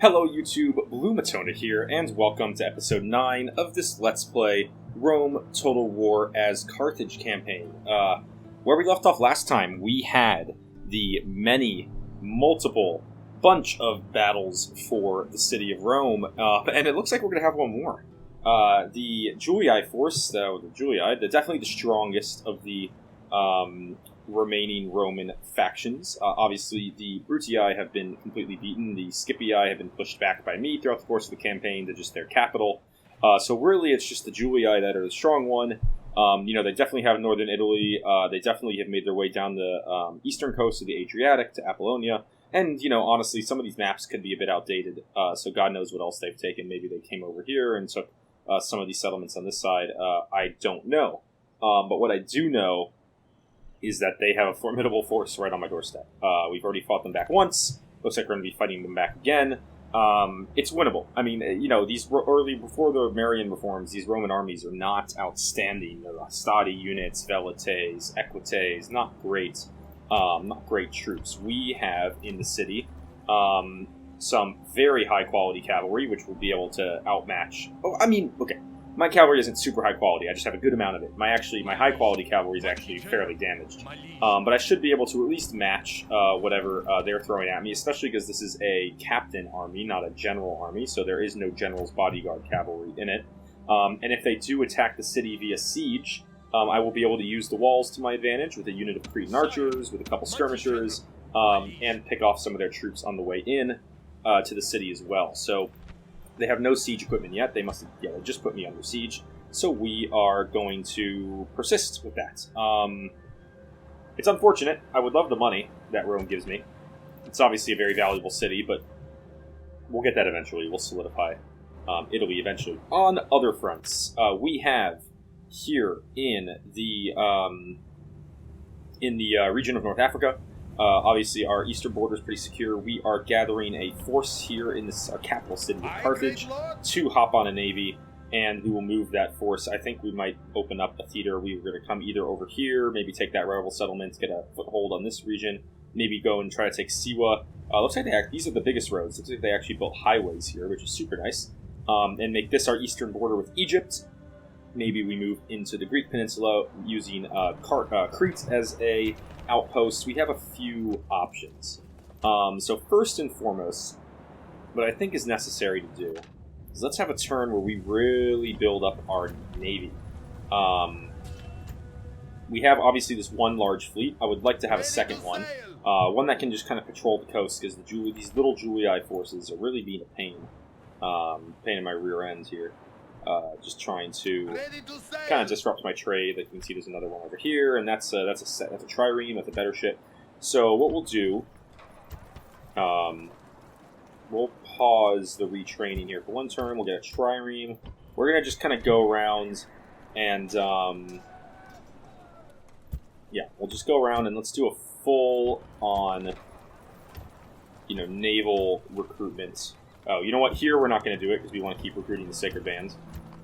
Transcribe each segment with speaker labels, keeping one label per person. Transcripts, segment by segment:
Speaker 1: Hello YouTube, Blue Matona here, and welcome to episode 9 of this Let's Play Rome Total War as Carthage campaign. Where we left off last time, we had the multiple bunch of battles for the city of Rome, and it looks like we're going to have one more. The Julii force, though, they're definitely the strongest of the remaining Roman factions. Obviously, the Brutii have been completely beaten. The Scipii have been pushed back by me throughout the course of the campaign to just their capital. So really, it's just the Julii that are the strong one. They definitely have northern Italy. They definitely have made their way down the eastern coast of the Adriatic to Apollonia. And, honestly, some of these maps could be a bit outdated. So God knows what else they've taken. Maybe they came over here and took some of these settlements on this side. I don't know. But what I do know is that they have a formidable force right on my doorstep. We've already fought them back once. Looks like we're going to be fighting them back again. It's winnable. I mean, these before the Marian reforms, these Roman armies are not outstanding. They're Hastati units, Velites, Equites, not great troops. We have in the city some very high quality cavalry, which will be able to outmatch. My cavalry isn't super high quality. I just have a good amount of it. My high quality cavalry is actually fairly damaged. But I should be able to at least match whatever they're throwing at me, especially because this is a captain army, not a general army, so there is no general's bodyguard cavalry in it. And if they do attack the city via siege, I will be able to use the walls to my advantage with a unit of Cretan archers, with a couple skirmishers, and pick off some of their troops on the way in to the city as well. So they have no siege equipment yet. They just put me under siege. So we are going to persist with that. It's unfortunate. I would love the money that Rome gives me. It's obviously a very valuable city, but we'll get that eventually. We'll solidify Italy eventually. On other fronts, we have here in the region of North Africa, obviously, our eastern border is pretty secure. We are gathering a force here in our capital city of Carthage to hop on a navy, and we will move that force. I think we might open up a theater. We're going to come either over here, maybe take that rival settlement, get a foothold on this region, maybe go and try to take Siwa. Looks like these are the biggest roads. Looks like they actually built highways here, which is super nice, and make this our eastern border with Egypt. Maybe we move into the Greek peninsula using Crete as a outpost. We have a few options. So first and foremost, what I think is necessary to do is let's have a turn where we really build up our navy. We have obviously this one large fleet. I would like to have a second one. One that can just kind of patrol the coast, because these little Julii forces are really being a pain in my rear end here. Just trying to kind of disrupt my trade. Like you can see, there's another one over here, and that's a trireme. That's a better ship. So what we'll do, we'll pause the retraining here for one turn. We'll get a trireme. We're gonna just kind of go around and we'll just go around and let's do a full on naval recruitment. Oh, you know what? Here we're not going to do it because we want to keep recruiting the Sacred Band.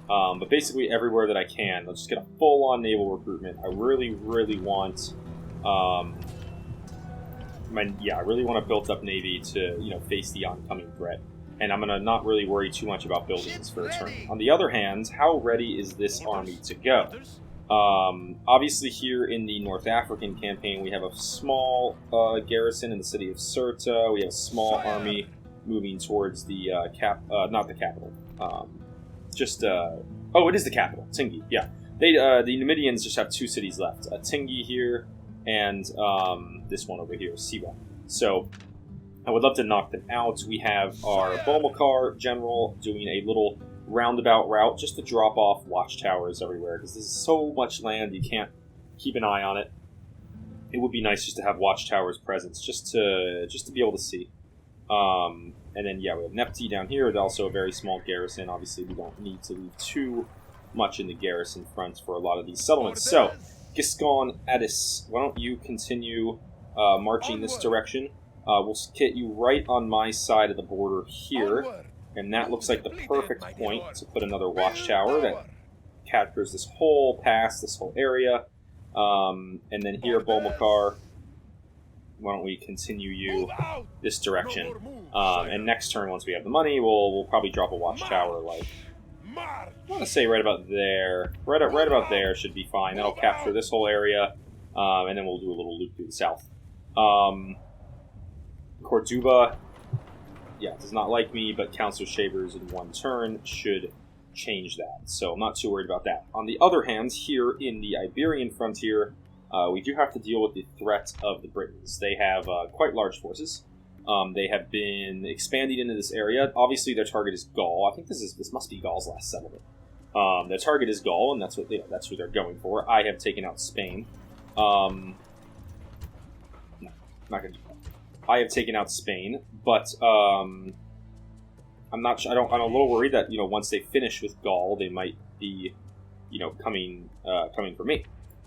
Speaker 1: But basically everywhere that I can, let's just get a full-on naval recruitment. I really, really want, I really want a built-up navy to, face the oncoming threat. And I'm going to not really worry too much about buildings for a turn. On the other hand, how ready is this army to go? Obviously here in the North African campaign, we have a small garrison in the city of Cirta. We have a small army moving towards the not the capital. It is the capital, Tingi. Yeah, the Numidians just have two cities left: Tingi here and this one over here, Siwa. So I would love to knock them out. We have our Bomilcar general doing a little roundabout route just to drop off watchtowers everywhere, because this is so much land you can't keep an eye on it. It would be nice just to have watchtowers presence, just to be able to see. And then, we have Nepti down here. They're also a very small garrison. Obviously, we don't need to leave too much in the garrison front for a lot of these settlements. So, Giscon Addis, why don't you continue marching this direction? We'll get you right on my side of the border here. And that looks like the perfect point to put another watchtower that captures this whole pass, this whole area. And then here, Bomilcar, why don't we continue you this direction? And next turn, once we have the money, we'll probably drop a watchtower, like, I want to say right about there. Right about there should be fine. That'll capture this whole area, and then we'll do a little loop through the south. Corduba, yeah, does not like me, but Council Shavers in one turn should change that. So I'm not too worried about that. On the other hand, here in the Iberian frontier, we do have to deal with the threat of the Britons. They have quite large forces. They have been expanding into this area. Obviously, their target is Gaul. I think this must be Gaul's last settlement. Their target is Gaul, and that's who they're going for. I have taken out Spain. No, not going to do that. I have taken out Spain, but I'm not. I'm a little worried that once they finish with Gaul, they might be coming for me.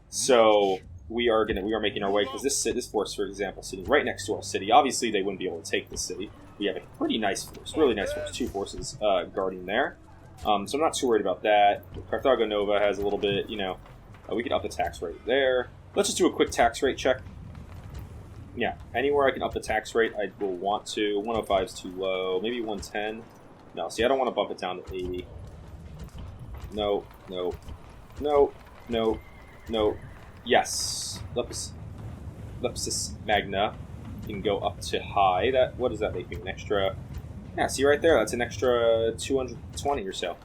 Speaker 1: So we are making our way, because this force, for example, sitting right next to our city. Obviously, they wouldn't be able to take the city. We have a pretty nice force, really nice force, 2 forces guarding there. So I'm not too worried about that. Carthago Nova has a little bit. We could up the tax rate there. Let's just do a quick tax rate check. Yeah, anywhere I can up the tax rate, I will want to. 105 is too low. Maybe 110. No, see, I don't want to bump it down to 80. No. Yes. Lepsis Magna can go up to high. What does that make me? An extra... Yeah, see right there? That's an extra 220 or so.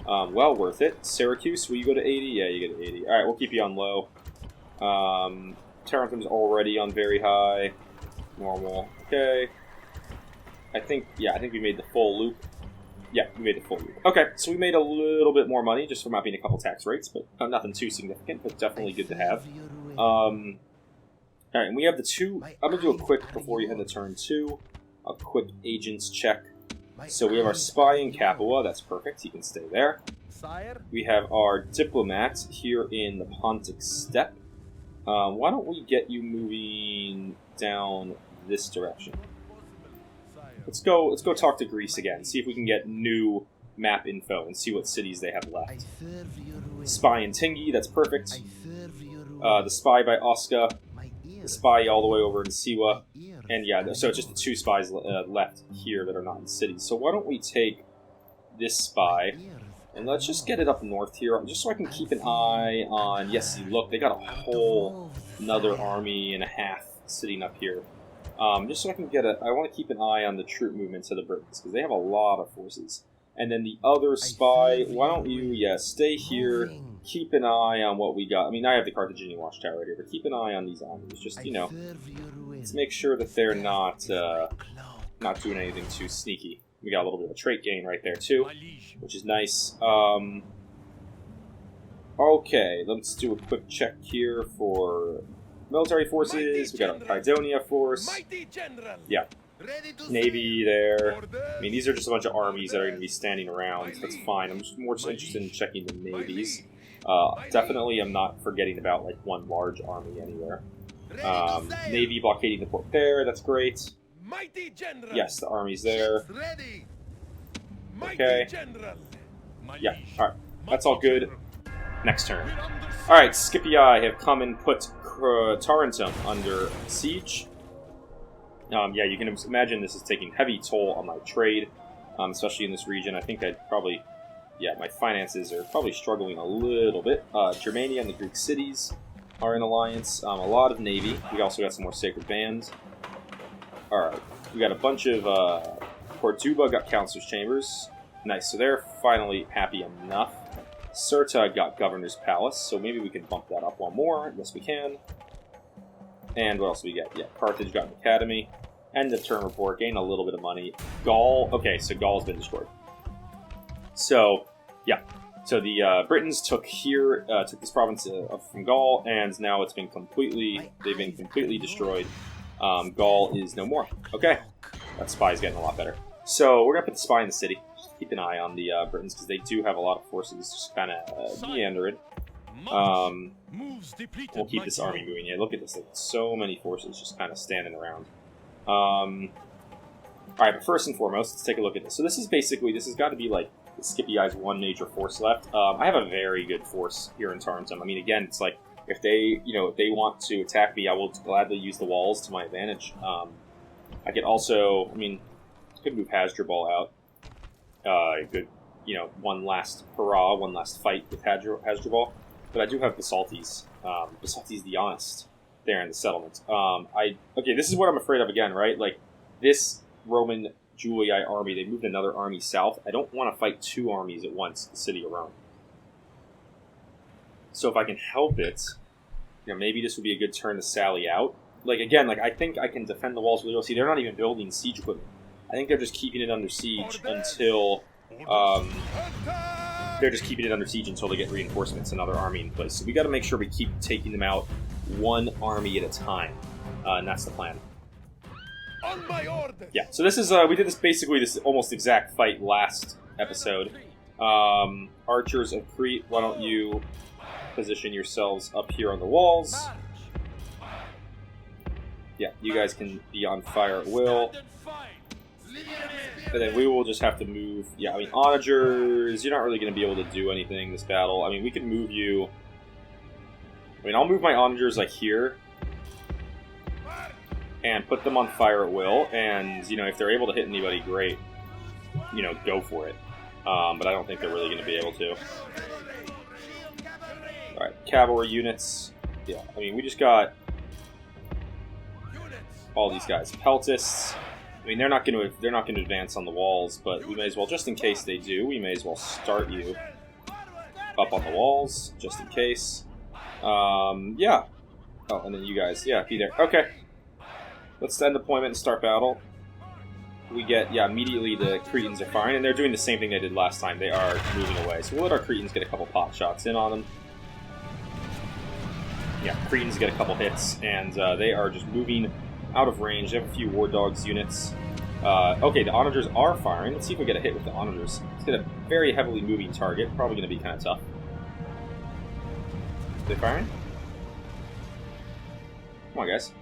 Speaker 1: Well worth it. Syracuse, will you go to 80? Yeah, you go to 80. Alright, we'll keep you on low. Tarentum's already on very high. Normal. Okay. I think we made the full loop. Yeah, we made the full loop. Okay, so we made a little bit more money just from mapping a couple tax rates, but nothing too significant, but definitely good to have. Alright, and we have the 2... I'm going to do a quick, before you head to turn 2, a quick agents check. So we have our spy in Capua, that's perfect, he can stay there. We have our diplomat here in the Pontic Steppe. Why don't we get you moving down this direction? Let's go talk to Greece again, see if we can get new map info and see what cities they have left. Spy in Tingi, that's perfect. The spy by Osca, the spy all the way over in Siwa, and yeah, so it's just the 2 spies left here that are not in cities. So why don't we take this spy, and let's just get it up north here, just so I can keep an eye on... Yes, see, look, they got a whole another army and a half sitting up here. Just so I can get I want to keep an eye on the troop movements of the Britons, because they have a lot of forces. And then the other spy, why don't you, stay here, keep an eye on what we got. I mean, I have the Carthaginian watchtower right here, but keep an eye on these armies. Just, let's make sure that they're not doing anything too sneaky. We got a little bit of a trait gain right there, too, which is nice. Okay, let's do a quick check here for military forces. We got a Kydonia force. Yeah. Navy there. I mean, these are just a bunch of armies that are going to be standing around. That's fine. I'm just more interested in checking the navies. Definitely, I'm not forgetting about, like, one large army anywhere. Navy blockading the port there. That's great. Yes, the army's there. Okay. Yeah, alright. That's all good. Next turn. Alright, Scipii have come and put Tarentum under siege. Yeah, you can imagine this is taking heavy toll on my trade, especially in this region. I think I'd probably... Yeah, my finances are probably struggling a little bit. Germania and the Greek cities are in alliance. A lot of navy. We also got some more sacred bands. Alright, we got a bunch of... Corduba got Councilor's Chambers. Nice, so they're finally happy enough. Cirta got Governor's Palace, so maybe we can bump that up one more. Yes, we can. And what else do we get? Yeah, Carthage got an Academy. End of turn report, gain a little bit of money. Gaul, okay, so Gaul's been destroyed. So, yeah. So the Britons took this province from Gaul, and now they've been completely destroyed. Gaul is no more. Okay, that spy's getting a lot better. So we're gonna put the spy in the city. Just keep an eye on the Britons, because they do have a lot of forces just kind of meandering. We'll keep this army moving. Yeah, look at this. Like, so many forces just kind of standing around. Alright, but first and foremost, let's take a look at this. So this has got to be like Scipii's one major force left. I have a very good force here in Tarentum. I mean, again, it's like if they want to attack me, I will gladly use the walls to my advantage. I could also, could move Hasdrubal out. Good, one last hurrah, one last fight with Hasdrubal. But I do have Bisaltes. Bisaltes the Honest there in the settlement. Okay, this is what I'm afraid of again, right? Like, this Roman Julii army, they moved another army south. I don't want to fight two armies at once in the city of Rome. So if I can help it, maybe this would be a good turn to sally out. Like, again, I think I can defend the walls really well. See, they're not even building siege equipment. I think they're just keeping it under siege until... they're just keeping it under siege until they get reinforcements, another army in place. So we got to make sure we keep taking them out one army at a time. And that's the plan.
Speaker 2: On my orders.
Speaker 1: Yeah, so this is, we did this almost exact fight last episode. Archers of Crete, why don't you position yourselves up here on the walls. Yeah, you guys can be on fire at will. And then we will just have to move. Yeah, onagers, you're not really going to be able to do anything this battle. We can move you. I'll move my onagers here. And put them on fire at will. And, if they're able to hit anybody, great. Go for it. But I don't think they're really going to be able to. Alright, cavalry units. Yeah, we just got all these guys. Peltists. They're not going to advance on the walls, but we may as well, just in case they do, we may as well start you up on the walls, just in case. Yeah. Oh, and then you guys, yeah, be there. Okay. Let's end deployment and start battle. We get, yeah, immediately the Cretans are firing, and they're doing the same thing they did last time. They are moving away. So we'll let our Cretans get a couple pot shots in on them. Yeah, Cretans get a couple hits, and they are just moving out of range. They have a few War Dogs units. Okay, the Onagers are firing. Let's see if we get a hit with the Onagers. It's got a very heavily moving target. Probably going to be kind of tough. Are they firing? Come on, guys.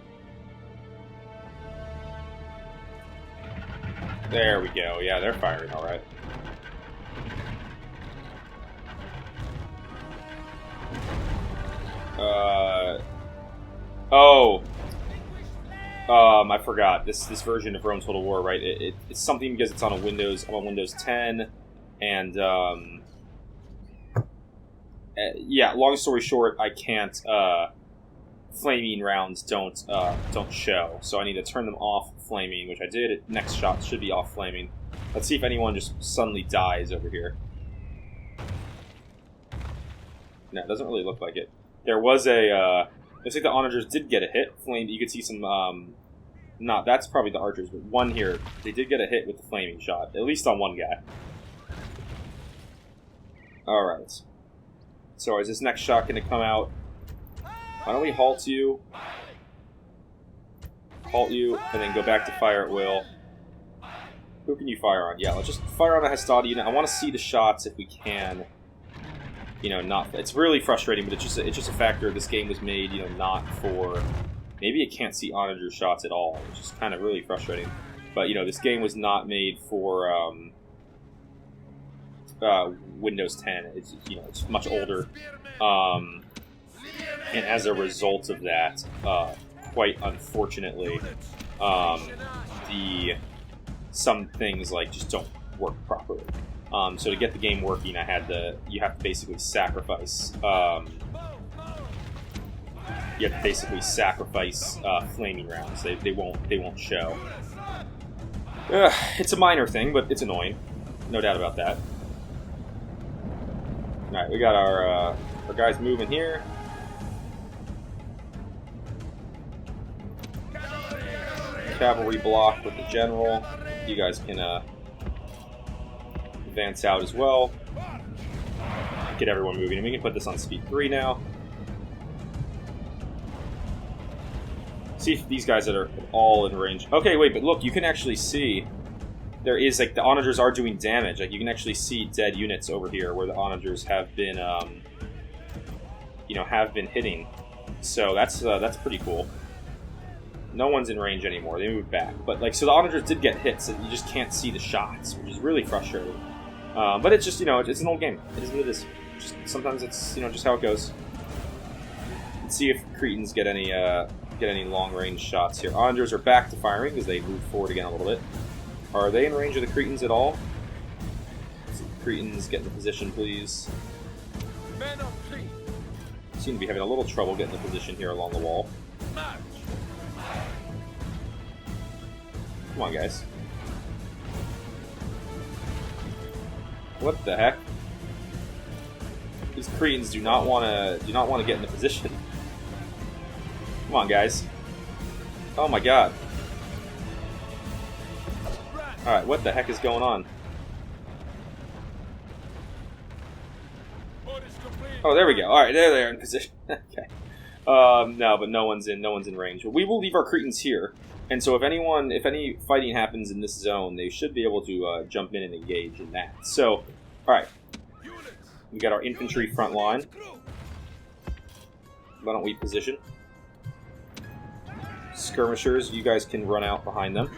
Speaker 1: There we go. Yeah, they're firing all right. I forgot. This version of Rome Total War, right? It's something because it's on I'm on Windows 10, and yeah. Long story short, I can't. Flaming rounds don't show, so I need to turn them off flaming, which I did. Next shot should be off flaming. Let's see if anyone just suddenly dies over here. No, it doesn't really look like it. There was a. Looks like the Onagers did get a hit. Flame. You could see some. That's probably the archers, but one here, they did get a hit with the flaming shot, at least on one guy. All right. So is this next shot going to come out? Why don't we halt you, and then go back to fire at will. Who can you fire on? Yeah, let's just fire on a Hastati unit. I want to see the shots if we can. It's really frustrating, but it's just a factor. This game was made, not for. Maybe it can't see onager shots at all, which is kind of really frustrating. But this game was not made for Windows 10. It's much older. And as a result of that, quite unfortunately, some things just don't work properly. So to get the game working, you have to basically sacrifice. You have to basically sacrifice flaming rounds. They won't show. It's a minor thing, but it's annoying, no doubt about that. All right, we got our guys moving here. Cavalry block with the general. You guys can advance out as well. Get everyone moving. And we can put this on speed 3 now. See if these guys that are all in range. Okay, wait, but look, you can actually see there is the onagers are doing damage. You can actually see dead units over here where the onagers have been, have been hitting. So that's pretty cool. No one's in range anymore. They moved back. But, so the onagers did get hits, and you just can't see the shots, which is really frustrating. But it's just, it's an old game. It is what it is. Sometimes it's, just how it goes. Let's see if Cretans get any long-range shots here. Onagers are back to firing because they moved forward again a little bit. Are they in range of the Cretans at all? Let's see, Cretans, get in the position, please.
Speaker 2: Men of Crete,
Speaker 1: Seem to be having a little trouble getting the position here along the wall.
Speaker 2: march!
Speaker 1: Come on, guys. What the heck? These Cretans do not want to get in the position. Come on, guys. Oh my god. Alright, what the heck is going on?
Speaker 2: Orders complete.
Speaker 1: Oh, there we go. Alright, there they are in position. Okay. No, but no one's in range. But we will leave our Cretans here. And so if any fighting happens in this zone, they should be able to jump in and engage in that. So, alright. We got our infantry front line. Why don't we position? Skirmishers, you guys can run out behind them.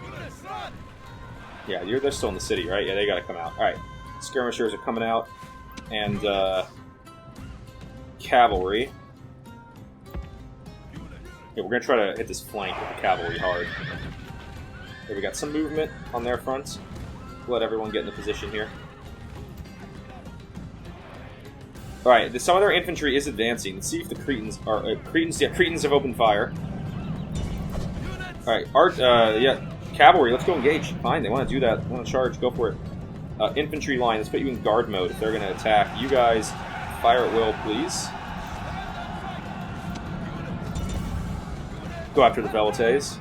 Speaker 1: Yeah, they're still in the city, right? Yeah, they gotta come out. Alright. Skirmishers are coming out. And, cavalry. Yeah, we're gonna try to hit this flank with the cavalry hard. Here, we got some movement on their front. Let everyone get in the position here. Alright, some of their infantry is advancing. Let's see if the Cretans are... Cretans have opened fire. Alright, cavalry, let's go engage. Fine, they want to do that. They want to charge, go for it. Infantry line, let's put you in guard mode if they're going to attack. You guys, fire at will, please. Go after the Bisaltes.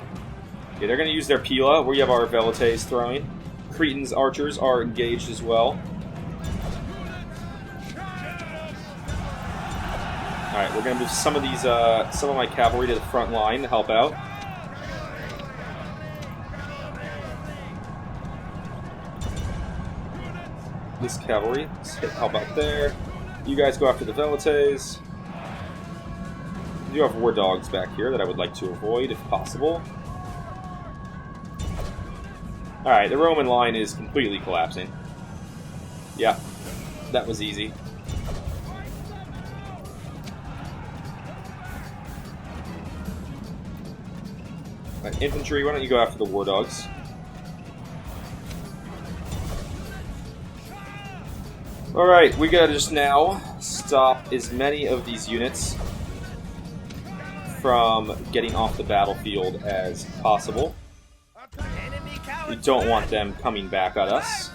Speaker 1: Okay, they're going to use their Pila. We have our Bisaltes throwing. Cretans archers are engaged as well. Alright, we're going to move some of my cavalry to the front line to help out. This cavalry, help out there. You guys go after the Bisaltes. We do have war dogs back here that I would like to avoid if possible. Alright, the Roman line is completely collapsing. Yeah, that was easy. Right, infantry, why don't you go after the war dogs? Alright, we gotta just now stop as many of these units from getting off the battlefield as possible. We don't want them coming back at us.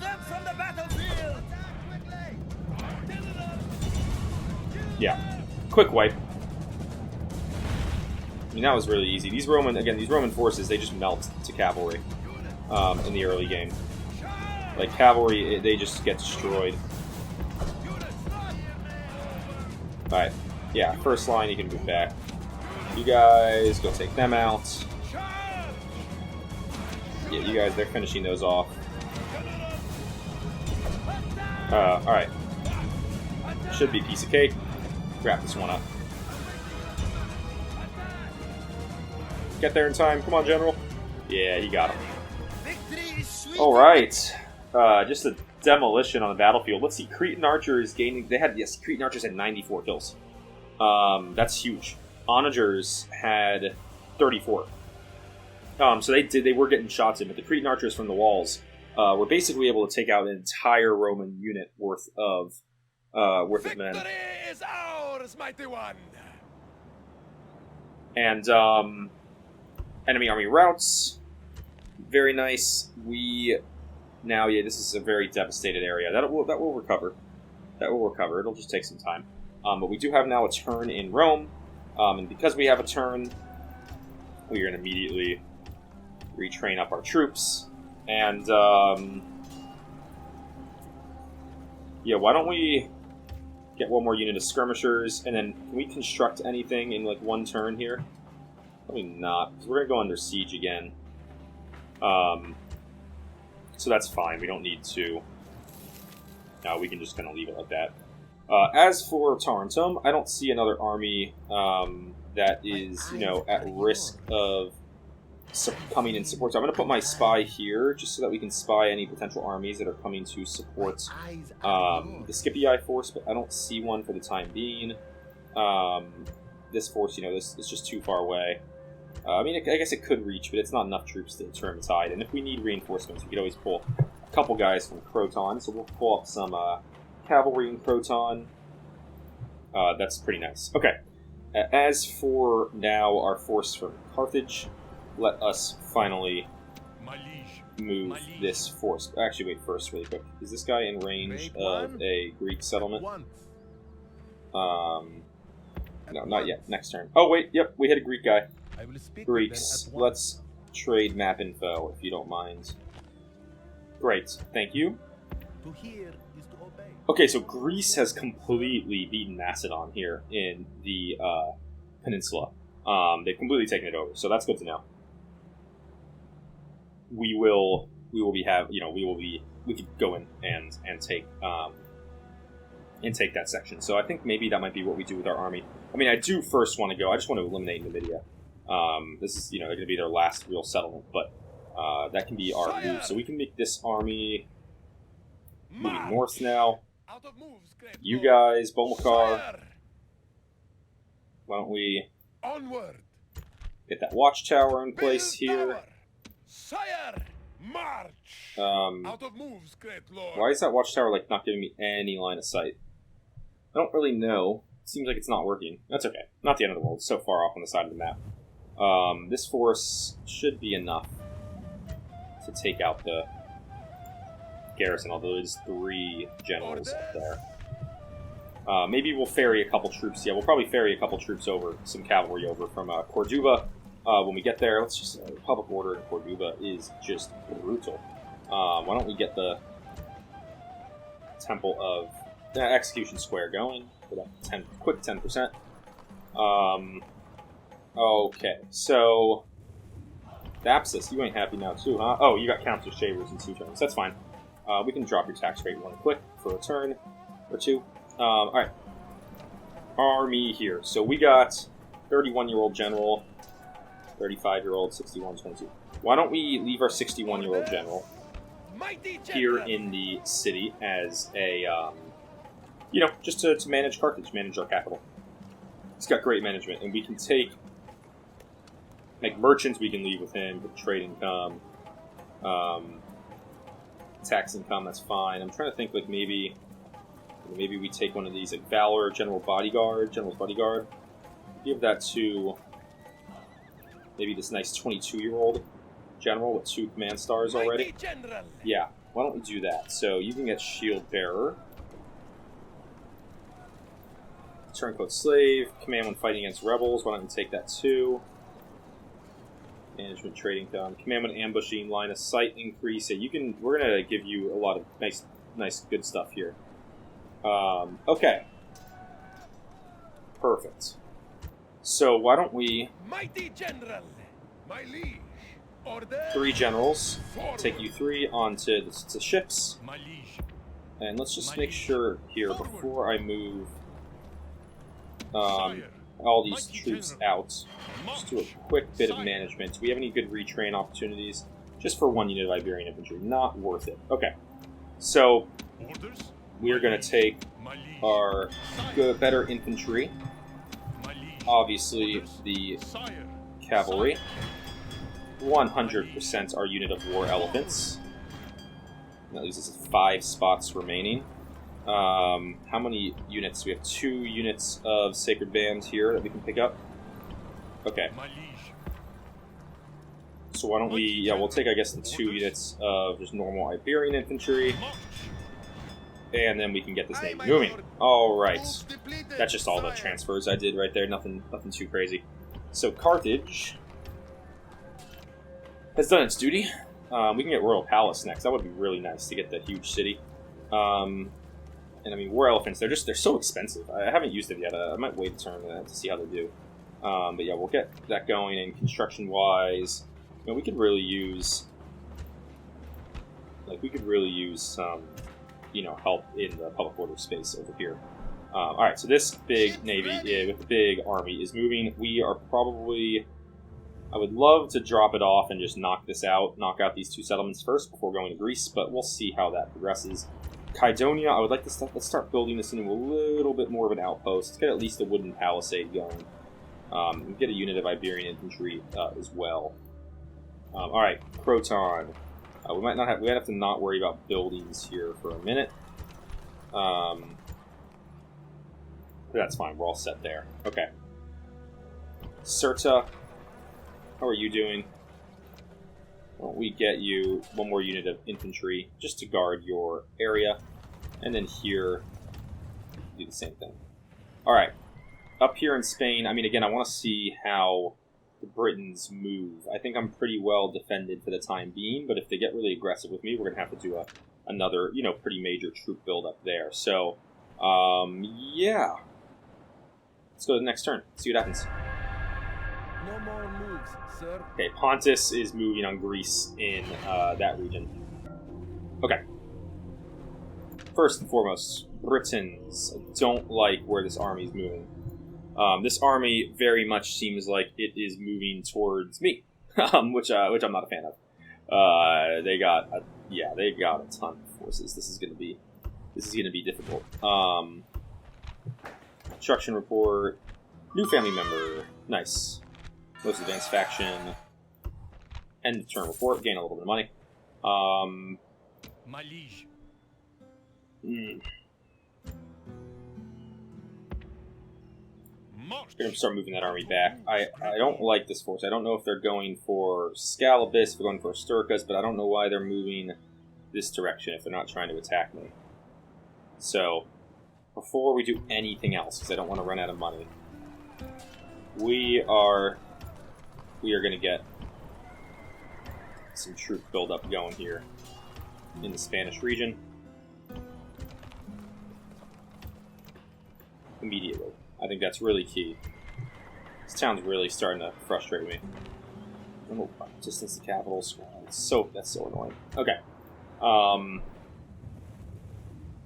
Speaker 1: Yeah, quick wipe. I mean, that was really easy. These Roman forces, they just melt to cavalry in the early game. Like, cavalry, they just get destroyed. Alright, yeah, first line, you can move back. You guys, go take them out. Yeah, you guys, they're finishing those off. Alright. Should be a piece of cake. Wrap this one up. Get there in time. Come on, General. Yeah, he got him. Alright. Just a demolition on the battlefield. Let's see. Cretan archers gaining... Cretan archers had 94 kills. That's huge. Onagers had 34. So they were getting shots in, but the Cretan archers from the walls were basically able to take out an entire Roman unit worth of men.
Speaker 2: Victory is ours, mighty one.
Speaker 1: And enemy army routes, very nice. This is a very devastated area. That will recover. That will recover. It'll just take some time. But we do have now a turn in Rome, and because we have a turn, we are going to immediately retrain up our troops. And why don't we get one more unit of skirmishers, and then can we construct anything in like one turn here? Probably not, because we're going to go under siege again. So that's fine. We don't need to. No, we can just kind of leave it like that. As for Tarentum, I don't see another army that is, at risk of coming in support. So I'm going to put my spy here, just so that we can spy any potential armies that are coming to support the Scipii force, but I don't see one for the time being. this force, you know, this is just too far away. I mean, I guess it could reach, but it's not enough troops to turn the tide. And if we need reinforcements, we could always pull a couple guys from Croton. So we'll pull up some cavalry in Croton. That's pretty nice. Okay. As for now, our force from Carthage, let us finally move this force. Actually, wait first, really quick. Is this guy in range of a Greek settlement? No, not yet. Next turn. Oh, wait, yep, we hit a Greek guy. Greeks. Let's trade map info, if you don't mind. Great, thank you. Okay, so Greece has completely beaten Macedon here in the peninsula. They've completely taken it over, so that's good to know. We could go in and take that section. So I think maybe that might be what we do with our army. I mean, I do first want to go. I just want to eliminate Numidia. This is, they're going to be their last real settlement, but that can be our move. So we can make this army moving north now. You guys, Bomilcar, why don't we get that watchtower in place here? Why is that watchtower not giving me any line of sight? I don't really know. It seems like it's not working. That's okay. Not the end of the world. It's so far off on the side of the map. This force should be enough to take out the garrison, although there's 3 generals up there. Maybe we'll ferry a couple troops. Yeah, we'll probably ferry a couple troops over, some cavalry over from Corduba. When we get there, let's just... public order in Corduba is just brutal. Why don't we get the Temple of Execution Square going for that quick 10%. Okay, so... Thapsus, you ain't happy now too, huh? Oh, you got Council Shavers in 2 turns. That's fine. We can drop your tax rate 1 click for a turn or 2. Alright. Army here. So we got 31-year-old general, 35-year-old, 61, 22. Why don't we leave our 61-year-old general here in the city as a, just to manage Carthage, manage our capital. He's got great management, and we can take, merchants we can leave with him, but trade income, tax income, that's fine. I'm trying to think, maybe we take one of these, Valor, General's Bodyguard. Give that to maybe this nice 22-year-old general with 2 command stars already. Yeah, why don't we do that? So you can get Shield Bearer. Turncoat Slave. Command when fighting against rebels. Why don't you take that too? Management trading income. Command when ambushing. Line of sight increase. Yeah, we're gonna give you a lot of nice good stuff here. Okay. Perfect. So why don't we...
Speaker 2: Mighty General, my liege, order. 3
Speaker 1: generals. Take you 3 onto the ships.
Speaker 2: My liege.
Speaker 1: And let's just make sure here, before I move all these troops out, just do a quick bit of management. Do we have any good retrain opportunities? Just for 1 unit of Iberian infantry. Not worth it. Okay. So... we're going to take our better infantry, obviously the cavalry, 100% our unit of war elephants. That leaves us 5 spots remaining. How many units? We have 2 units of Sacred Band here that we can pick up. Okay. So why don't we... we'll take, I guess, the 2 units of just normal Iberian infantry. And then we can get this navy moving. Alright. That's just all the transfers I did right there. Nothing too crazy. So Carthage has done its duty. We can get Royal Palace next. That would be really nice to get the huge city. And I mean, War Elephants, they're so expensive. I haven't used them yet. I might wait a turn to see how they do. But yeah, we'll get that going. And construction-wise, we could really use... some... help in the public order space over here. Alright, so this big navy with the big army is moving. We are probably... I would love to drop it off and just knock out these 2 settlements first before going to Greece, but we'll see how that progresses. Kydonia, I would like to let's start building this into a little bit more of an outpost. Let's get at least a wooden palisade going. We get a unit of Iberian infantry as well. All right, Croton. We might have to not worry about buildings here for a minute. That's fine. We're all set there. Okay. Cirta, how are you doing? Why don't we get you one more unit of infantry just to guard your area, and then here do the same thing. All right. Up here in Spain, I mean, again, I want to see how the Britons move. I think I'm pretty well defended for the time being, but if they get really aggressive with me, we're going to have to do another, pretty major troop build-up there. So, yeah. Let's go to the next turn. See what happens.
Speaker 2: No more moves, sir.
Speaker 1: Okay, Pontus is moving on Greece in that region. Okay. First and foremost, Britons. I don't like where this army is moving. This army very much seems like it is moving towards me, which I'm not a fan of. They got a ton of forces. This is gonna be difficult. Construction report. New family member. Nice. Most advanced faction. End of turn report. Gain a little bit of money.
Speaker 2: My liege.
Speaker 1: We're going to start moving that army back. I don't like this force. I don't know if they're going for Scalabus, if they're going for Sturkas, but I don't know why they're moving this direction if they're not trying to attack me. So, before we do anything else, because I don't want to run out of money, we are going to get some troop buildup going here in the Spanish region. Immediately. I think that's really key. This town's really starting to frustrate me. Oh, distance to capital. That's so annoying. Okay.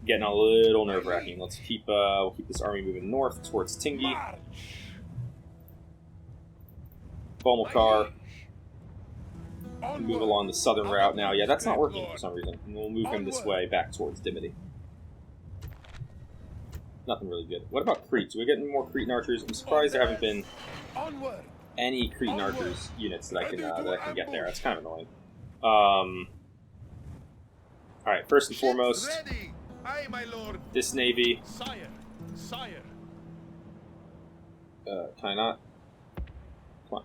Speaker 1: Getting a little nerve-wracking. Let's keep we'll keep this army moving north towards Tingi. Bomilcar. Move along the southern route now. Yeah, that's not working for some reason. And we'll move him this way back towards Dimity. Nothing really good. What about Crete? Do we get any more Cretan archers? I'm surprised there haven't been any Cretan archers units that I can get there. That's kind of annoying. Alright, first and foremost, this navy.
Speaker 2: Sire.
Speaker 1: Can I not? Come on.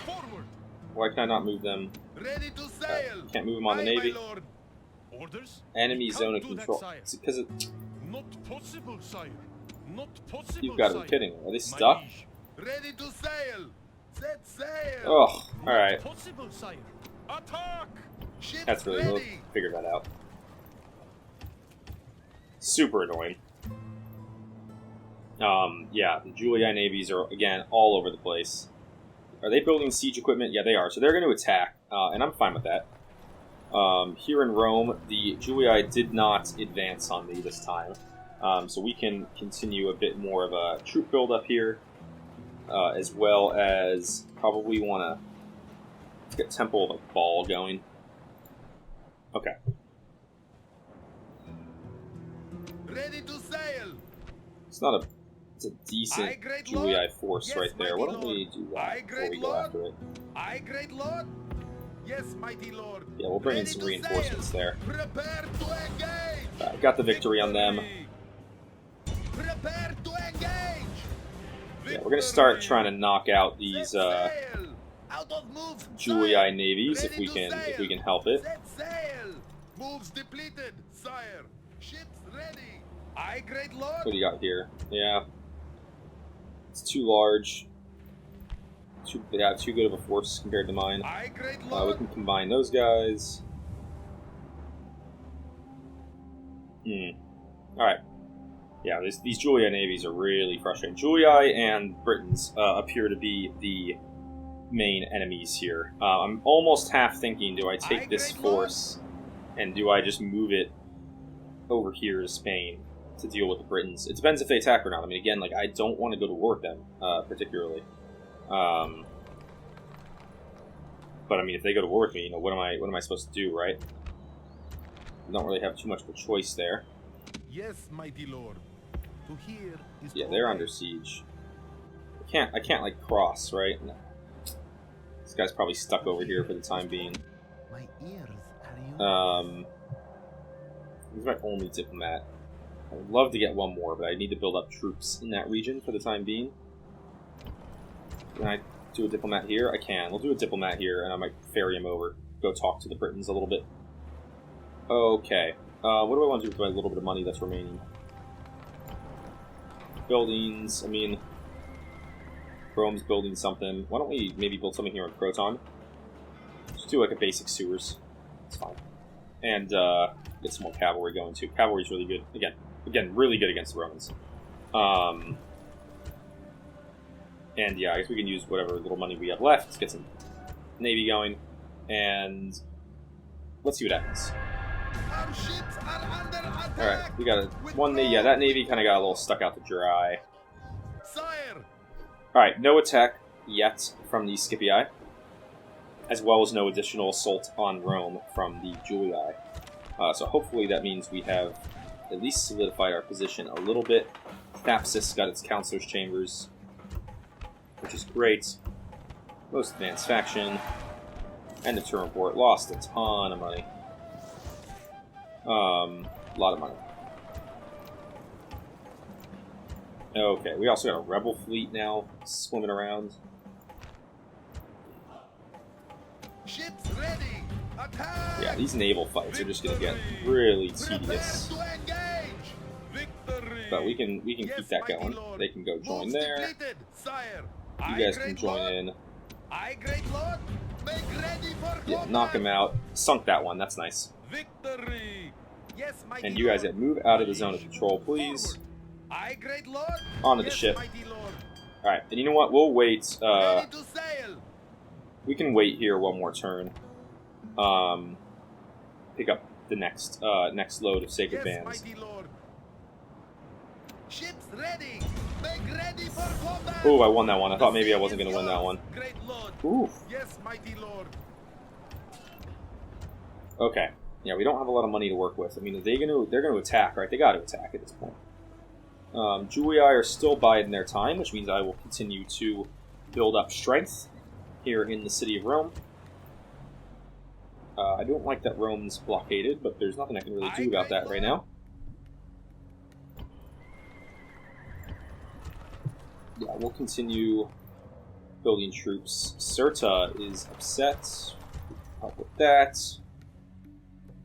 Speaker 2: Forward.
Speaker 1: Why can I not move them?
Speaker 2: Ready to sail.
Speaker 1: Can't move them on the navy.
Speaker 2: Orders?
Speaker 1: Enemy zone of control. It's because it...
Speaker 2: Not possible, sire. Not possible.
Speaker 1: You've got to be kidding. Are they stuck?
Speaker 2: Ready to sail. Set sail.
Speaker 1: Oh, alright.
Speaker 2: Possible, sire. Attack.
Speaker 1: That's really we'll figure that out. Super annoying. Yeah, the Julii navies are again all over the place. Are they building siege equipment? Yeah, they are. So they're going to attack, and I'm fine with that. Here in Rome, the Julii did not advance on me this time, so we can continue a bit more of a troop build-up here, as well as probably want to get Temple of the Ball going. Okay.
Speaker 2: Ready to sail.
Speaker 1: It's a decent Julii force right there. Why don't we do that before we go after it?
Speaker 2: Aye, great lord. Yes, mighty lord.
Speaker 1: Yeah, we'll bring in some reinforcements there.
Speaker 2: Prepare to engage.
Speaker 1: Got the victory on them.
Speaker 2: Prepare to engage.
Speaker 1: Yeah, we're gonna start trying to knock out these Julii navies if we can help it.
Speaker 2: Set sail. Moves depleted, sire. Ships ready. Aye, great lord.
Speaker 1: What do you got here? Yeah, it's too large. Too good of a force compared to mine.
Speaker 2: Aye, great
Speaker 1: We
Speaker 2: lord.
Speaker 1: can combine those guys. Alright. Yeah, these Julii navies are really frustrating. Julii and Britons appear to be the main enemies here. I'm almost half thinking, do I take this force and do I just move it over here to Spain to deal with the Britons? It depends if they attack or not. I mean, again, I don't want to go to war with them, particularly. But I mean, if they go to war with me, what am I supposed to do, right? I don't really have too much of a choice there.
Speaker 2: Yes, mighty lord. To hear is
Speaker 1: Yeah,
Speaker 2: to
Speaker 1: they're
Speaker 2: obey.
Speaker 1: under siege. I can't like cross, right? No. This guy's probably stuck over here for the time being.
Speaker 2: My ears are yours.
Speaker 1: He's my only diplomat. I would love to get one more, but I need to build up troops in that region for the time being. Can I do a diplomat here? I can. We'll do a diplomat here, and I might ferry him over. Go talk to the Britons a little bit. Okay. What do I want to do with my little bit of money that's remaining? Buildings. I mean, Rome's building something. Why don't we maybe build something here in Croton? Just do like a basic sewers. It's fine. And get some more cavalry going too. Cavalry's really good. Again, really good against the Romans. And yeah, I guess we can use whatever little money we have left. Let's get some navy going. And let's see what happens.
Speaker 2: Our ships are under attack.
Speaker 1: Alright, we got one navy. Yeah, that navy kind of got a little stuck out to dry.
Speaker 2: Sire.
Speaker 1: Alright, no attack yet from the Scipii, as well as no additional assault on Rome from the Julii. So hopefully that means we have at least solidified our position a little bit. Thapsus got its counselor's chambers, which is great. Most advanced faction. And the term report lost a ton of money. A lot of money. Okay, we also got a rebel fleet now swimming around.
Speaker 2: Ships ready. Attack.
Speaker 1: Yeah, these naval fights are just going to get really tedious. But we can keep that going. They can go join there. You guys can join in. Yeah, knock him out. Sunk that one. That's nice. And you guys move out of the zone of control, please. Onto the ship. Alright, and you know what? We'll wait. We can wait here one more turn. Pick up the next load of Sacred Bands.
Speaker 2: Ships ready. Make ready for combat.
Speaker 1: Ooh, I won that one. I thought maybe I wasn't going to win that one. Ooh.
Speaker 2: Yes, mighty lord.
Speaker 1: Okay. Yeah, we don't have a lot of money to work with. I mean, they're going to attack, right? They got to attack at this point. Julii are still biding their time, which means I will continue to build up strength here in the city of Rome. I don't like that Rome's blockaded, but there's nothing I can really do about that right now. Yeah, we'll continue building troops. Cirta is upset. Help with that.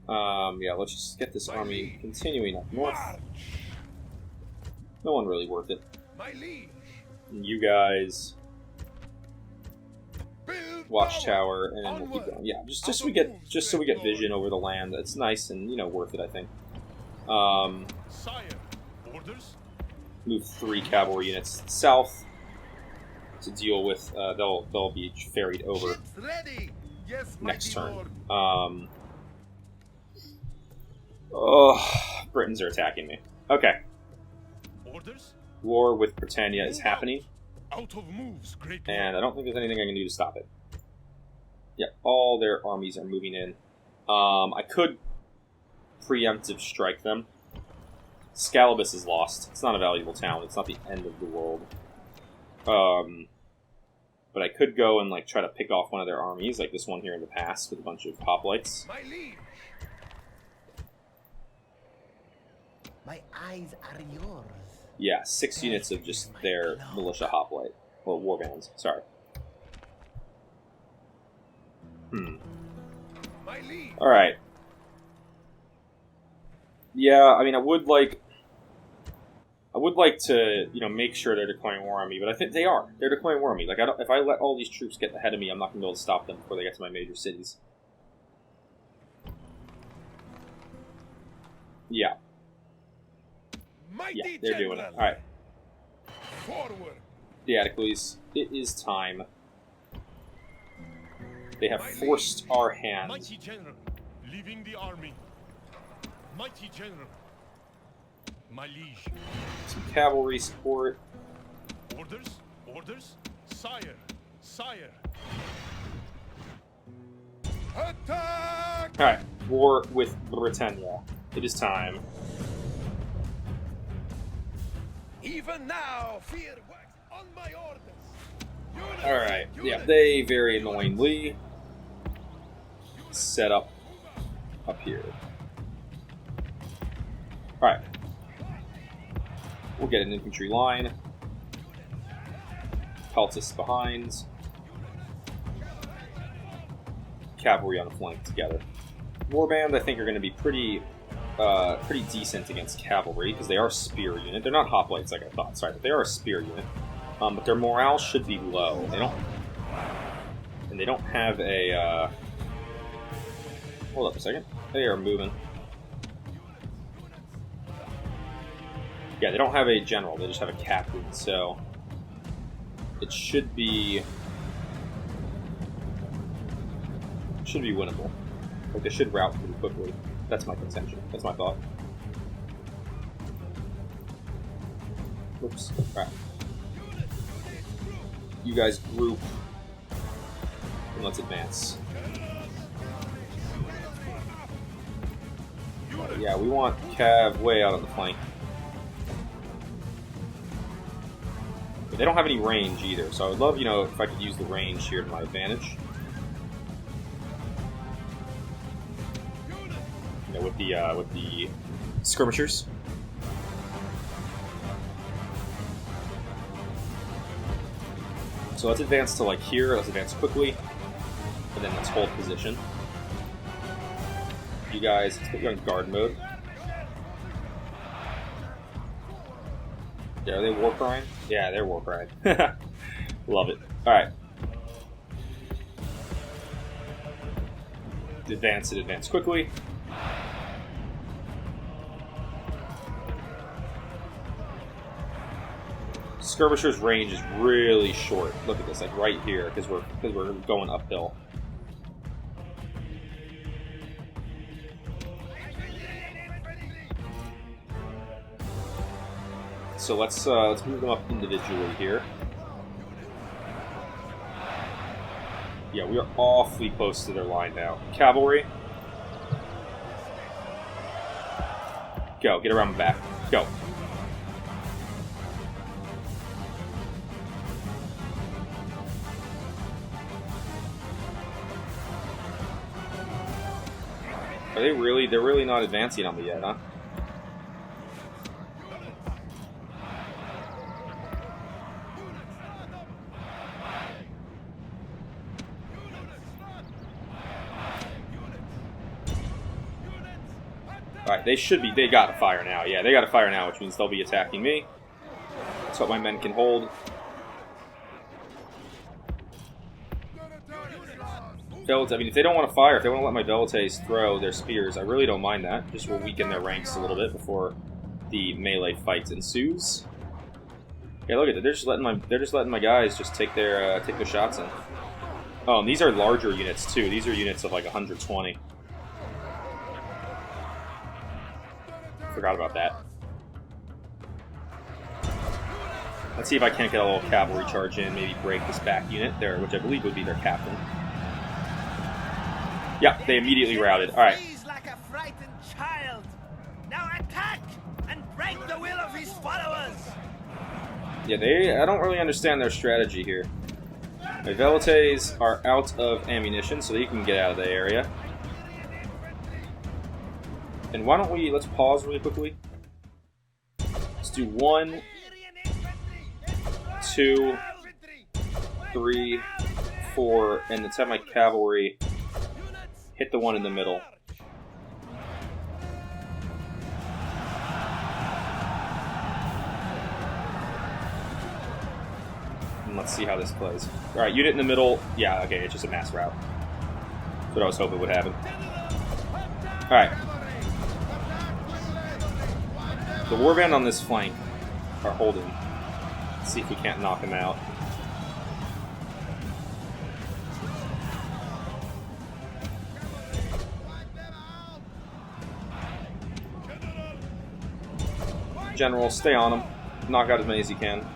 Speaker 1: Yeah, let's just get this army continuing up north. No one really worth it. And you guys, watchtower, and then we'll keep going. Yeah, just so we get vision over the land. It's nice and worth it, I think. Move 3 cavalry units south to deal with. They'll be ferried over next turn. Britons are attacking me. Okay. War with Britannia is happening. And I don't think there's anything I can do to stop it. Yeah, all their armies are moving in. I could preemptive strike them. Scalabus is lost. It's not a valuable town. It's not the end of the world. But I could go and try to pick off one of their armies, like this one here in the pass with a bunch of hoplites.
Speaker 2: My eyes are yours.
Speaker 1: Yeah, 6 units of just their militia hoplite. Or warbands, sorry. Alright. Yeah, I mean, I would like to, make sure they're declaring war on me, but I think they are. They're declaring war on me. If I let all these troops get ahead of me, I'm not going to be able to stop them before they get to my major cities. Yeah. Yeah, they're doing it. Alright.
Speaker 2: Forward.
Speaker 1: Theodekles, it is time. They have forced our hand.
Speaker 3: Mighty general, leaving the army. Mighty general, my liege.
Speaker 1: Some cavalry support.
Speaker 3: Orders, sire, sire.
Speaker 2: Attack!
Speaker 1: Alright, war with Britannia. It is time.
Speaker 2: Even now, fear works On my orders.
Speaker 1: Alright, yeah, they very annoyingly set up here. Alright. We'll get an infantry line. Cultists behind. Cavalry on the flank together. Warband, I think, are going to be pretty decent against cavalry, because they are a spear unit. They're not hoplites like I thought, sorry, but they are a spear unit. But their morale should be low. They don't have a, hold up a second. They are moving. Yeah, they don't have a general, they just have a captain, so it should be winnable. Like, they should rout pretty quickly. That's my contention. That's my thought. Oops. Alright. You guys group. And let's advance. Yeah, we want Cav way out on the flank. But they don't have any range either, so I would love, you know, if I could use the range here to my advantage. You know, with the skirmishers. So let's advance to like here, let's advance quickly, and then let's hold position. You guys, let's put you on guard mode. Yeah, are they war crying? Yeah, they're war crying. Love it. Alright. Advance quickly. Skirmisher's range is really short. Look at this, like right here, because we're going uphill. So let's move them up individually here. Yeah, we are awfully close to their line now. Cavalry, go, get around the back, go. Are they really? They're really not advancing on me yet, huh? Alright, they should be. They gotta fire now. Yeah, they gotta fire now, which means they'll be attacking me. That's what my men can hold. I mean, if they don't want to fire, if they want to let my Bisaltes throw their spears, I really don't mind that. Just will weaken their ranks a little bit before the melee fight ensues. Yeah, look at it. They're just letting my guys just take their shots in. Oh, and these are larger units too. These are units of like 120. Forgot about that. Let's see if I can't get a little cavalry charge in, maybe break this back unit there, which I believe would be their captain. Yeah, they immediately routed. Alright.
Speaker 4: Like a frightened child. Now attack and break the will of his followers.
Speaker 1: Yeah, I don't really understand their strategy here. My Bisaltes are out of ammunition, so they can get out of the area. And why don't let's pause really quickly. Let's do 1, 2, 3, 4, and let's have my cavalry hit the one in the middle. And let's see how this plays. Alright, unit in the middle. Yeah, okay, it's just a mass rout. That's what I was hoping would happen. Alright. The warband on this flank are holding. Let's see if we can't knock them out. General, stay on them. Knock out as many as you can.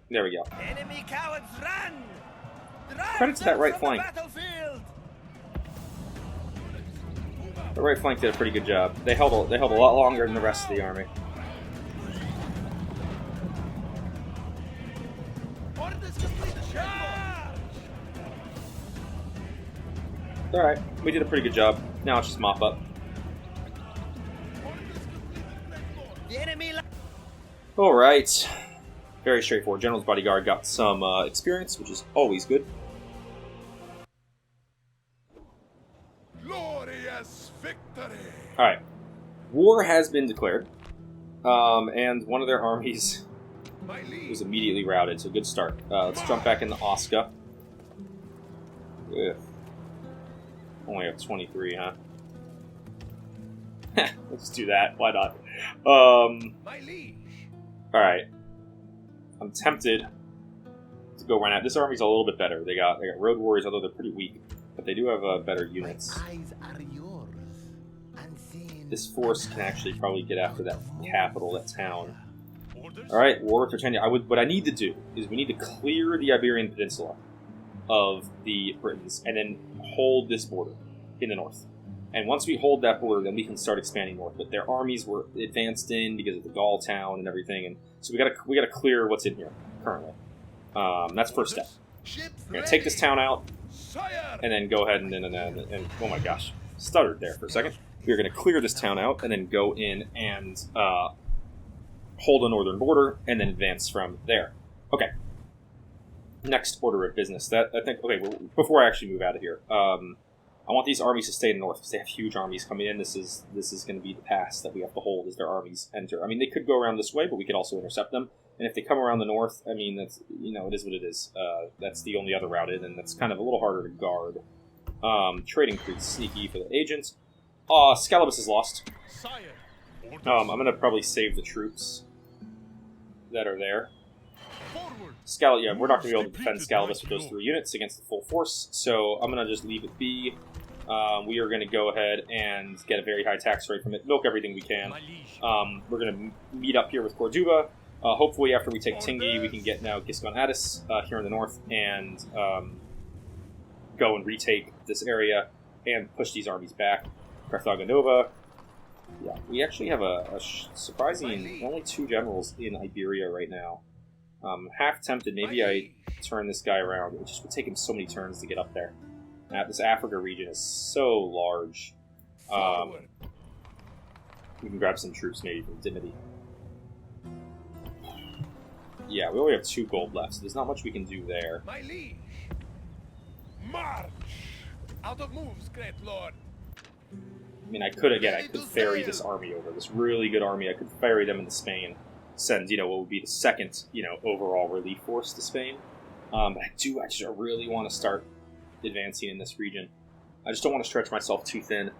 Speaker 1: There we go.
Speaker 4: Enemy cowards, run!
Speaker 1: Credit to that right flank. The right flank did a pretty good job. They held a lot longer than the rest of the army. Alright, we did a pretty good job. Now it's just mop up.
Speaker 4: The enemy.
Speaker 1: Alright. Very straightforward. General's bodyguard got some experience, which is always good.
Speaker 2: Glorious victory!
Speaker 1: Alright. War has been declared. And one of their armies
Speaker 2: My lead.
Speaker 1: was immediately routed, so good start. Let's jump back into Osca. Ugh. Only have 23, huh? Let's do that. Why not?
Speaker 2: My liege.
Speaker 1: Alright. I'm tempted to go run out. This army's a little bit better. They got road warriors, although they're pretty weak. But they do have better units.
Speaker 4: Eyes are yours. Unseen.
Speaker 1: This force can actually probably get after that capital, that town.
Speaker 3: Orders?
Speaker 1: Alright, war with Britannia. What I need to do is we need to clear the Iberian Peninsula of the Britons and then hold this border in the north. And once we hold that border, then we can start expanding north. But their armies were advanced in because of the Gaul town and everything, and so we gotta clear what's in here currently. That's first step.
Speaker 2: Ships
Speaker 1: We're gonna take this town out,
Speaker 2: Sire.
Speaker 1: and then go ahead and oh my gosh, stuttered there for a second. We're gonna clear this town out, and then go in and hold the northern border, and then advance from there. Okay. Next order of business. Before I actually move out of here, I want these armies to stay in the north because they have huge armies coming in. This is going to be the pass that we have to hold as their armies enter. I mean, they could go around this way, but we could also intercept them. And if they come around the north, I mean, that's it is what it is. That's the only other route in, and that's kind of a little harder to guard. Trading creeks, sneaky for the agents. Scalabus is lost.
Speaker 3: Sire. Orders?
Speaker 1: I'm going to probably save the troops that are there.
Speaker 3: Forward.
Speaker 1: We're not going to be able to defend Scalabus with those 3 units against the full force, so I'm going to just leave it be. We are going to go ahead and get a very high tax rate from it, milk everything we can.
Speaker 3: My liege.
Speaker 1: We're going to meet up here with Corduba. Hopefully after we take Tingi, we can get now Gaizka and Addis here in the north and go and retake this area and push these armies back. Carthago Nova. Yeah, we actually have a surprising only 2 generals in Iberia right now. Half tempted, maybe I turn this guy around. It just would take him so many turns to get up there. This Africa region is so large. We can grab some troops maybe from Dimity. Yeah, we only have 2 gold left, so there's not much we can do there.
Speaker 2: My liege. March. Out of moves, great lord.
Speaker 1: I mean, I could ferry this army over. This really good army, I could ferry them into Spain. Send, what would be the second, overall relief force to Spain. But I just really want to start advancing in this region. I just don't want to stretch myself too thin.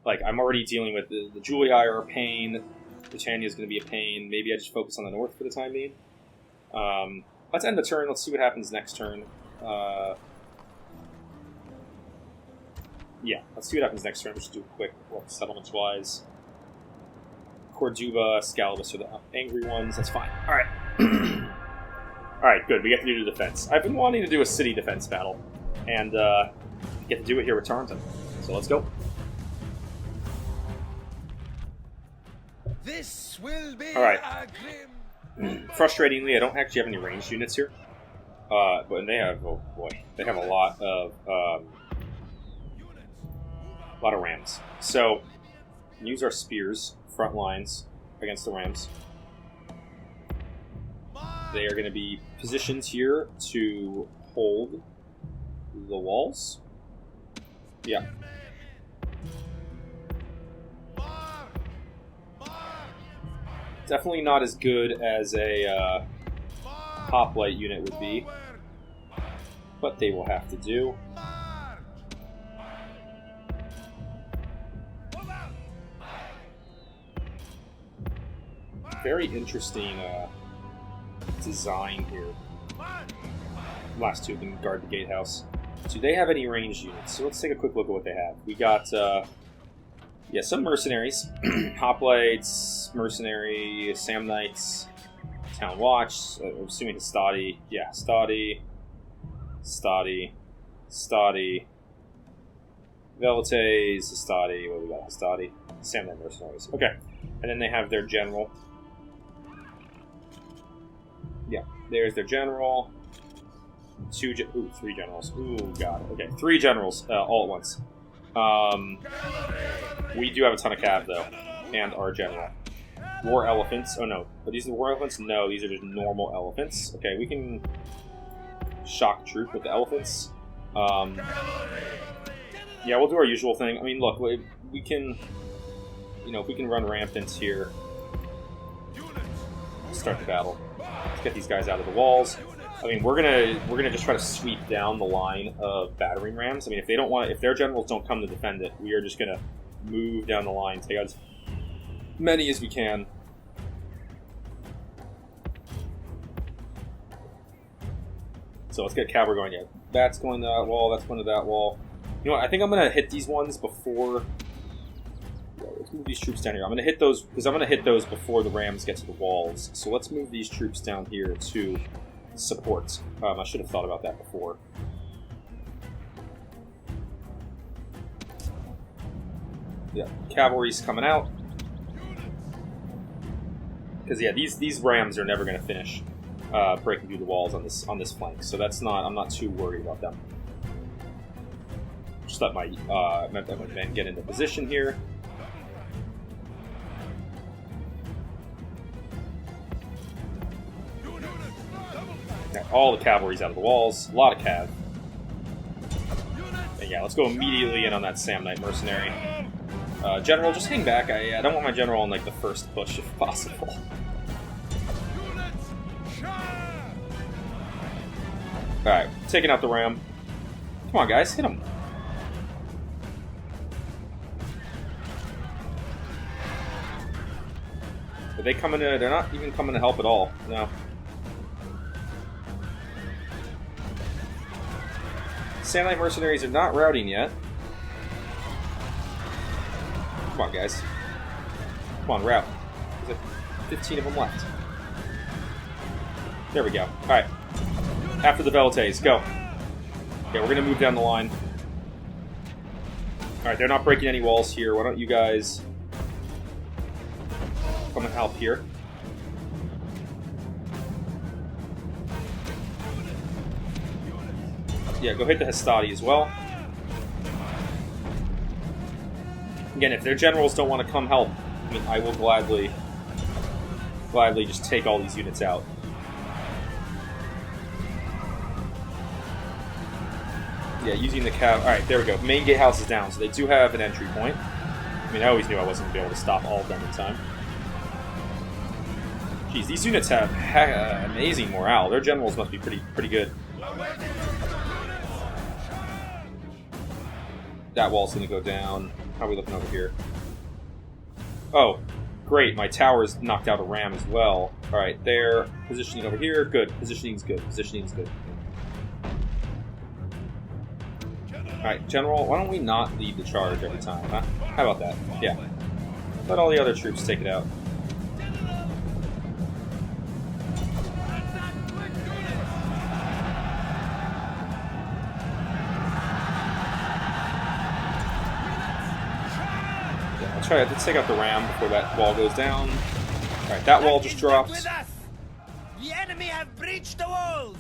Speaker 1: Like, I'm already dealing with the Julii are a pain. Britannia is going to be a pain. Maybe I just focus on the north for the time being. Let's end the turn. Let's see what happens next turn. Yeah, let's see what happens next turn. We'll just do a quick look settlements-wise. Corduba, Scalabus are the angry ones. That's fine. Alright. Alright, good. We get to do the defense. I've been wanting to do a city defense battle. And get to do it here with Tarentum. So let's go.
Speaker 2: This will be
Speaker 1: Alright.
Speaker 2: a grim.
Speaker 1: Frustratingly, I don't actually have any ranged units here. But they have, oh boy, they have a lot of rams. So, use our spears, front lines, against the rams. They are going to be positioned here to hold the walls. Yeah. Definitely not as good as a hoplite unit would be, but they will have to do. Very interesting design here. Last 2 can guard the gatehouse. Do they have any ranged units? So let's take a quick look at what they have. We got, some mercenaries. Hoplites, mercenary, Samnites, Town Watch, I'm assuming Hastati. Yeah, Hastati, Velites, Hastati, what do we got? Hastati, Samnite mercenaries. Okay, and then they have their general. Yeah, there's their general. 3 generals. Ooh, god. Okay, 3 generals all at once. We do have a ton of cav, though. And our general. War elephants. Oh, no. Are these the war elephants? No, these are just normal elephants. Okay, we can shock troop with the elephants. Yeah, we'll do our usual thing. I mean, look, we can... You know, if we can run rampant here... Start the battle. Let's get these guys out of the walls. I mean, we're gonna just try to sweep down the line of battering rams. I mean, if they don't want, if their generals don't come to defend it, we are just gonna move down the line, take out as many as we can. So let's get cavalry going. Yeah, that's going to that wall. That's going to that wall. You know what? I think I'm gonna hit these ones before. Yeah, let's move these troops down here. I'm gonna hit those because I'm gonna hit those before the rams get to the walls. So let's move these troops down here to support. I should have thought about that before. Yeah, cavalry's coming out. Because yeah, these rams are never going to finish breaking through the walls on this flank. So that's not. I'm not too worried about them. Just let my men get into position here. Got all the cavalry's out of the walls. A lot of cav. And yeah, let's go immediately in on that Samnite mercenary. General, just hang back. I don't want my general on like the first push if possible. Alright, taking out the ram. Come on, guys, hit him. Are they coming to... They're not even coming to help at all. No. Samnite mercenaries are not routing yet. Come on, guys. Come on, route. There's like 15 of them left. There we go. Alright. After the Bisaltes, go. Okay, we're going to move down the line. Alright, they're not breaking any walls here. Why don't you guys come and help here? Yeah, go hit the Hastati as well. Again, if their generals don't want to come help, I mean, I will gladly just take all these units out. Yeah, using the cav. Alright, there we go. Main gatehouse is down, so they do have an entry point. I mean, I always knew I wasn't going to be able to stop all of them in time. Jeez, these units have amazing morale. Their generals must be pretty good. That wall's going to go down. How are we looking over here? Oh, great. My tower's knocked out a ram as well. Alright, they're positioning over here. Good. Positioning's good. Positioning's good. Alright, General, why don't we not lead the charge every time, huh? How about that? Yeah. Let all the other troops take it out. Yeah, let's take out the ram before that wall goes down. Alright, that wall just dropped.
Speaker 4: The enemy have breached the walls.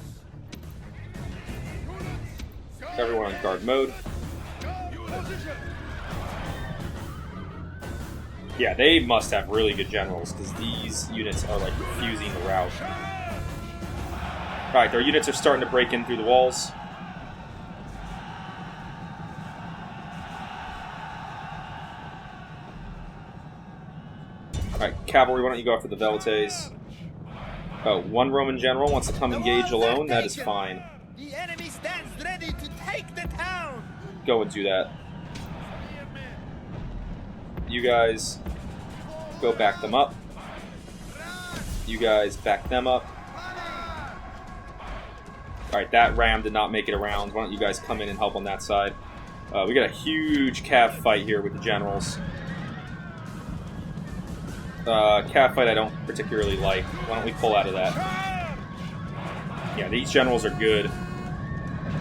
Speaker 1: Everyone on guard mode. Yeah, they must have really good generals, because these units are like refusing the rout. Alright, their units are starting to break in through the walls. Alright, cavalry, why don't you go after the Bisaltes? Oh, one Roman general wants to come engage alone? That is fine.
Speaker 4: The enemy stands ready to take the town.
Speaker 1: Go and do that. You guys go back them up. You guys back them up. Alright, that ram did not make it around. Why don't you guys come in and help on that side? We got a huge cav fight here with the generals. Cav fight I don't particularly like. Why don't we pull out of that? Yeah, these generals are good.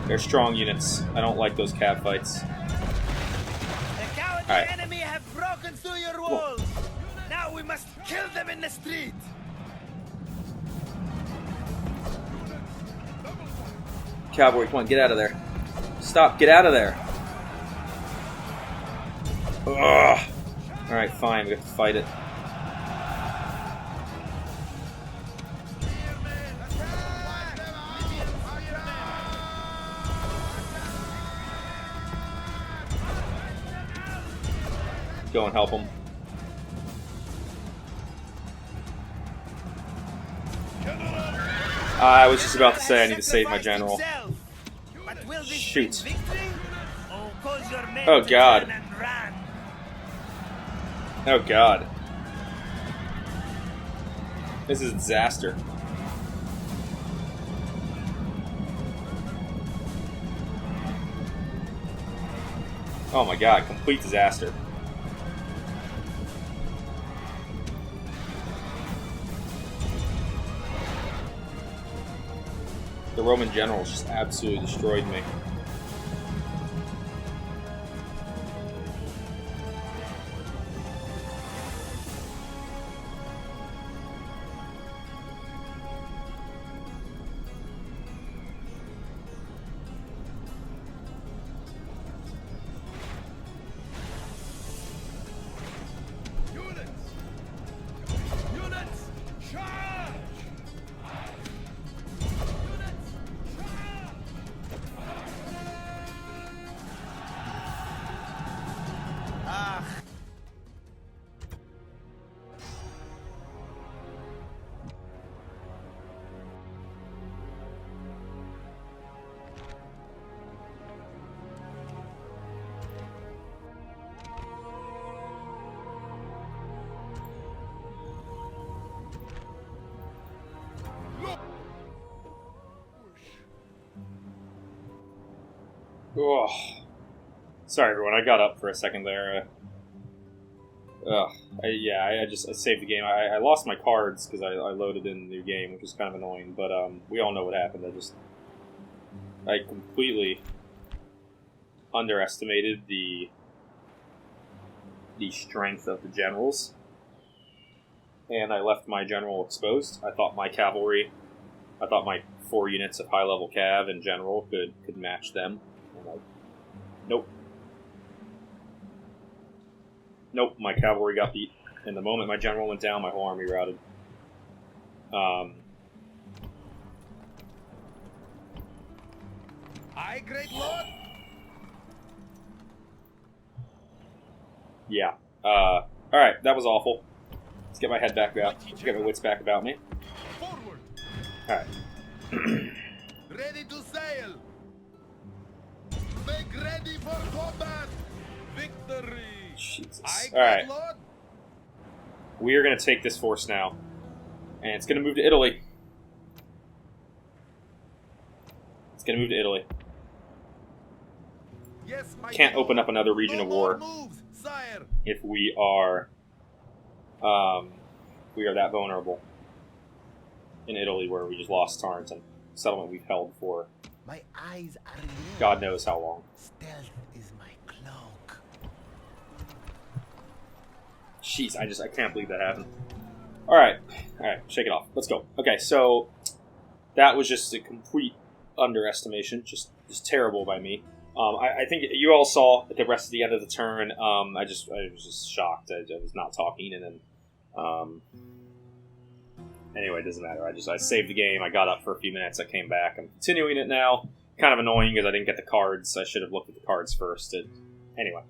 Speaker 1: They're strong units. I don't like those cav fights.
Speaker 4: The cowardly enemy have broken through your walls. Now we must kill them in the street.
Speaker 1: Cavalry, come on, get out of there. Stop, get out of there. Ugh. Alright, fine, we have to fight it. Go and help him. I was just about to say I need to save my general. Shoot. Oh god. Oh god. This is a disaster. Oh my god, complete disaster. The Roman generals just absolutely destroyed me. Oh. Sorry everyone, I got up for a second there. I saved the game. I lost my cards because I loaded in the new game, which was kind of annoying, but we all know what happened. I completely underestimated the strength of the generals, and I left my general exposed. I thought my 4 units of high-level cav and general could match them. Nope. Nope, my cavalry got beat. And the moment my general went down, my whole army routed.
Speaker 2: Aye, great lord.
Speaker 1: Yeah. Alright, that was awful. Let's get my head back out. Let's get my wits back about me.
Speaker 3: Forward.
Speaker 1: Alright.
Speaker 2: Ready to sail. Make ready for combat. Victory.
Speaker 1: Jesus.
Speaker 2: Aye,
Speaker 1: Alright.
Speaker 2: great lord.
Speaker 1: We are going to take this force now. And it's going to move to Italy. It's going to move to Italy.
Speaker 2: Yes, my
Speaker 1: Can't
Speaker 2: lord.
Speaker 1: open up another region
Speaker 2: No
Speaker 1: of
Speaker 2: more
Speaker 1: war
Speaker 2: moves, sire.
Speaker 1: if we are that vulnerable in Italy, where we just lost Tarentum, settlement we've held for
Speaker 2: My eyes are red.
Speaker 1: God knows how long.
Speaker 2: Stealth is my cloak.
Speaker 1: Jeez, I can't believe that happened. Alright, shake it off. Let's go. Okay, so that was just a complete underestimation, just terrible by me. I think you all saw at the rest of the end of the turn, I was just shocked. I was not talking, and then, anyway, it doesn't matter. I saved the game, I got up for a few minutes, I came back, I'm continuing it now. Kind of annoying because I didn't get the cards, I should have looked at the cards first. Anyway.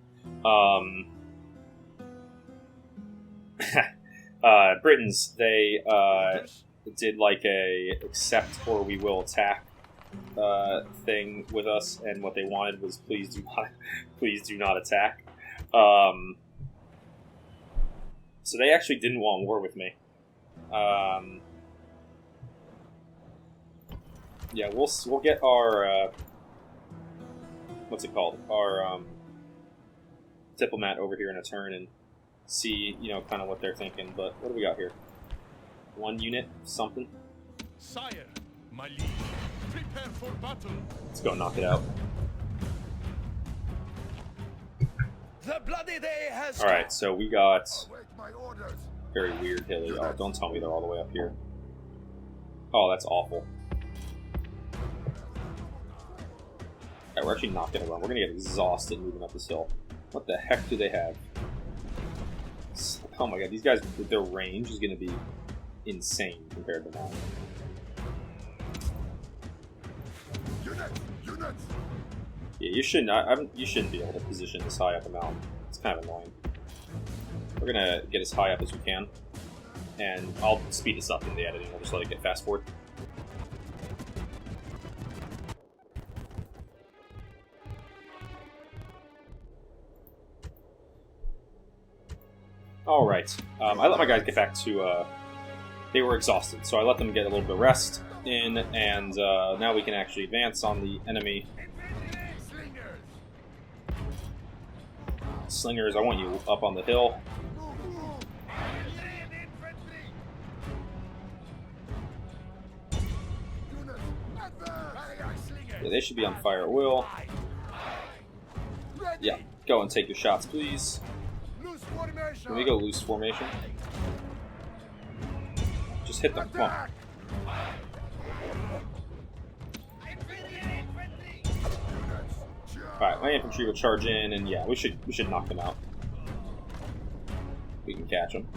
Speaker 1: Britons, they did like a accept or we will attack thing with us, and what they wanted was please do not attack. So they actually didn't want war with me. Yeah, we'll get our what's it called? Our diplomat over here in a turn and see, kind of what they're thinking. But what do we got here? 1 unit, something.
Speaker 3: Sire, my liege, prepare for battle.
Speaker 1: Let's go knock it out.
Speaker 4: The bloody day has
Speaker 1: All right, so we got
Speaker 2: Await my orders.
Speaker 1: very weird hilly. Oh, don't tell me they're all the way up here. Oh, that's awful. Alright, we're actually not going to run. We're going to get exhausted moving up this hill. What the heck do they have? Oh my god, these guys, their range is going to be insane compared to mine.
Speaker 2: Units!
Speaker 1: Yeah, you shouldn't be able to position this high up a mountain. It's kind of annoying. We're gonna get as high up as we can, and I'll speed this up in the editing. I'll just let it get fast forward. All right. I let my guys get back to. They were exhausted, so I let them get a little bit of rest in, and now we can actually advance on the enemy. Slingers, I want you up on the hill. Yeah, they should be on fire at will. Yeah, go and take your shots, please. Can we go loose formation? Just hit them, come on. Alright, my infantry will charge in, and yeah, we should knock them out. We can catch them.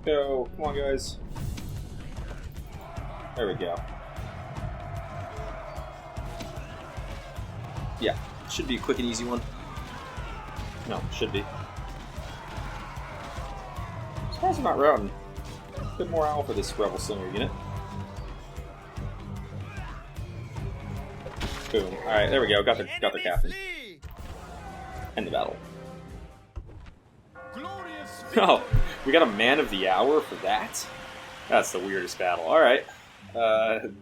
Speaker 1: Go, come on guys. There we go. Yeah, it should be a quick and easy one. No, it should be. Surprised I'm not routing. A bit more morale for this rebel slinger unit. Boom. Alright, there we go. Got their captain. End the battle. Oh, we got a man of the hour for that? That's the weirdest battle. Alright.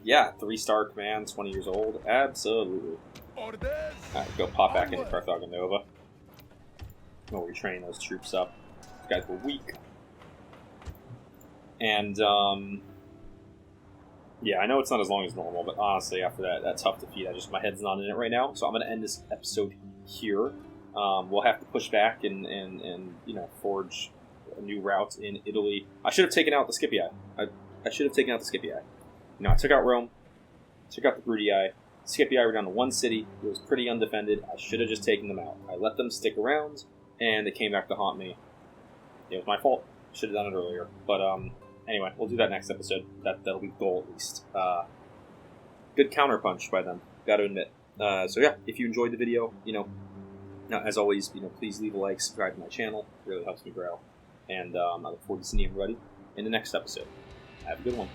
Speaker 1: Yeah, 3-star command, 20 years old. Absolutely. Alright, go pop back into Carthage Nova. We'll retrain those troops up. These guys were weak. And, yeah, I know it's not as long as normal, but honestly, after that tough defeat, my head's not in it right now. So I'm going to end this episode here. We'll have to push back and you know, forge a new route in Italy. I should have taken out the Scipii. I should have taken out the Scipii. You know, I took out Rome, took out the Bruttii. Scipii were down to one city. It was pretty undefended. I should have just taken them out. I let them stick around, and they came back to haunt me. It was my fault. Should have done it earlier. But anyway, we'll do that next episode. That'll be goal at least. Good counterpunch by them, gotta admit. So yeah, if you enjoyed the video, you know, as always, you know, please leave a like, subscribe to my channel. It really helps me grow. And I look forward to seeing everybody in the next episode. Have a good one.